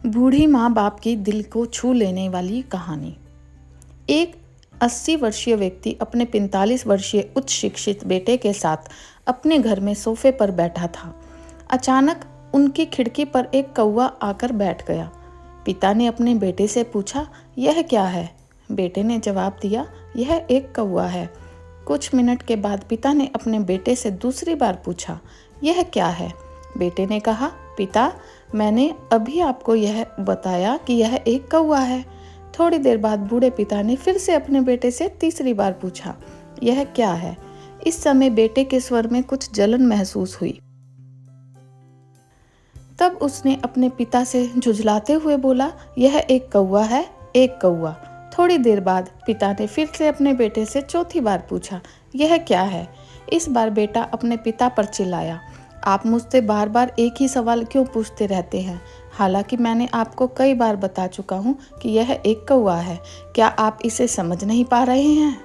बूढ़ी माँ बाप की दिल को छू लेने वाली कहानी। एक 80 वर्षीय व्यक्ति अपने 45 वर्षीय उच्च शिक्षित बेटे के साथ अपने घर में सोफे पर बैठा था। अचानक उनकी खिड़की पर एक कौवा आकर बैठ गया। पिता ने अपने बेटे से पूछा, यह क्या है? बेटे ने जवाब दिया, यह एक कौवा है। कुछ मिनट के बाद पिता ने अपने बेटे से दूसरी बार पूछा, यह क्या है? बेटे ने कहा, पिता, मैंने अभी आपको यह बताया कि यह एक कौवा है। थोड़ी देर बाद बूढ़े पिता ने फिर से अपने बेटे से तीसरी बार पूछा, यह क्या है? इस समय बेटे के स्वर में कुछ जलन महसूस हुई। तब उसने अपने पिता से झुंझलाते हुए बोला, यह एक कौवा है, एक कौवा। थोड़ी देर बाद पिता ने फिर से अपने बेटे से चौथी बार पूछा, यह क्या है? इस बार बेटा अपने पिता पर चिल्लाया, आप मुझसे बार बार एक ही सवाल क्यों पूछते रहते हैं? हालांकि मैंने आपको कई बार बता चुका हूँ कि यह एक कौवा है। क्या आप इसे समझ नहीं पा रहे हैं?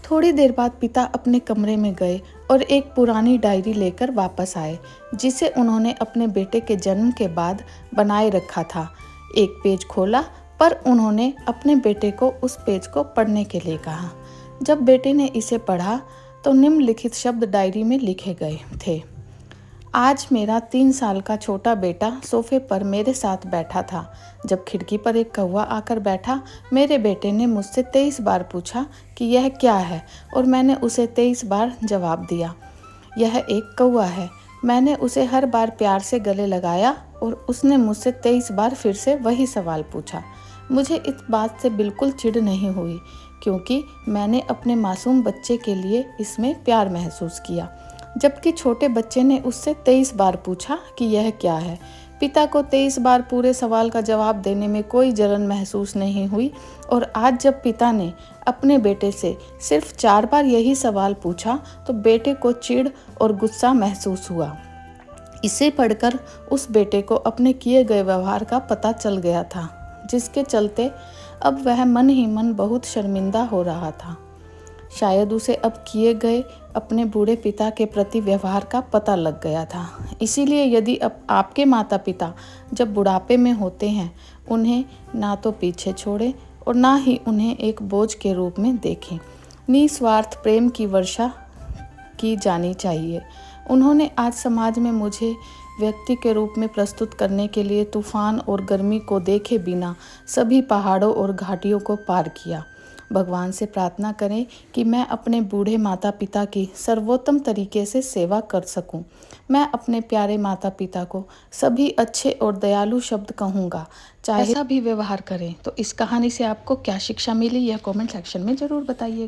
थोड़ी देर बाद पिता अपने कमरे में गए और एक पुरानी डायरी लेकर वापस आए, जिसे उन्होंने अपने बेटे के जन्म के बाद बनाए रखा था। एक पेज खोला, पर उन्होंने अपने बेटे को उस पेज को पढ़ने के लिए कहा। जब बेटे ने इसे पढ़ा तो निम्नलिखित शब्द डायरी में लिखे गए थे। आज मेरा 3 साल का छोटा बेटा सोफे पर मेरे साथ बैठा था। जब खिड़की पर एक कौवा आकर बैठा, मेरे बेटे ने मुझसे 23 बार पूछा कि यह क्या है, और मैंने उसे 23 बार जवाब दिया, यह एक कौवा है। मैंने उसे हर बार प्यार से गले लगाया और उसने मुझसे 23 बार फिर से वही सवाल पूछा। मुझे इस बात से बिल्कुल चिढ़ नहीं हुई, क्योंकि मैंने अपने मासूम बच्चे के लिए इसमें प्यार महसूस किया। जबकि छोटे बच्चे ने उससे 23 बार पूछा कि यह क्या है। पिता को 23 बार पूरे सवाल का जवाब देने में कोई जलन महसूस नहीं हुई, और आज जब पिता ने अपने बेटे से सिर्फ 4 बार यही सवाल पूछा तो बेटे को चिढ़ और गुस्सा महसूस हुआ। इसे पढ़कर उस बेटे को अपने किए गए व्यवहार का पता चल गया था, जिसके चलते अब वह मन ही मन बहुत शर्मिंदा हो रहा था। शायद उसे अब किए गए अपने बूढ़े पिता के प्रति व्यवहार का पता लग गया था। इसीलिए यदि अब आपके माता पिता जब बुढ़ापे में होते हैं, उन्हें ना तो पीछे छोड़ें और ना ही उन्हें एक बोझ के रूप में देखें। निस्वार्थ प्रेम की वर्षा की जानी चाहिए। उन्होंने आज समाज में मुझे व्यक्ति के रूप में प्रस्तुत करने के लिए तूफान और गर्मी को देखे बिना सभी पहाड़ों और घाटियों को पार किया। भगवान से प्रार्थना करें कि मैं अपने बूढ़े माता पिता की सर्वोत्तम तरीके से सेवा कर सकूं। मैं अपने प्यारे माता पिता को सभी अच्छे और दयालु शब्द कहूँगा, चाहे ऐसा भी व्यवहार करें। तो इस कहानी से आपको क्या शिक्षा मिली, यह कमेंट सेक्शन में ज़रूर बताइए।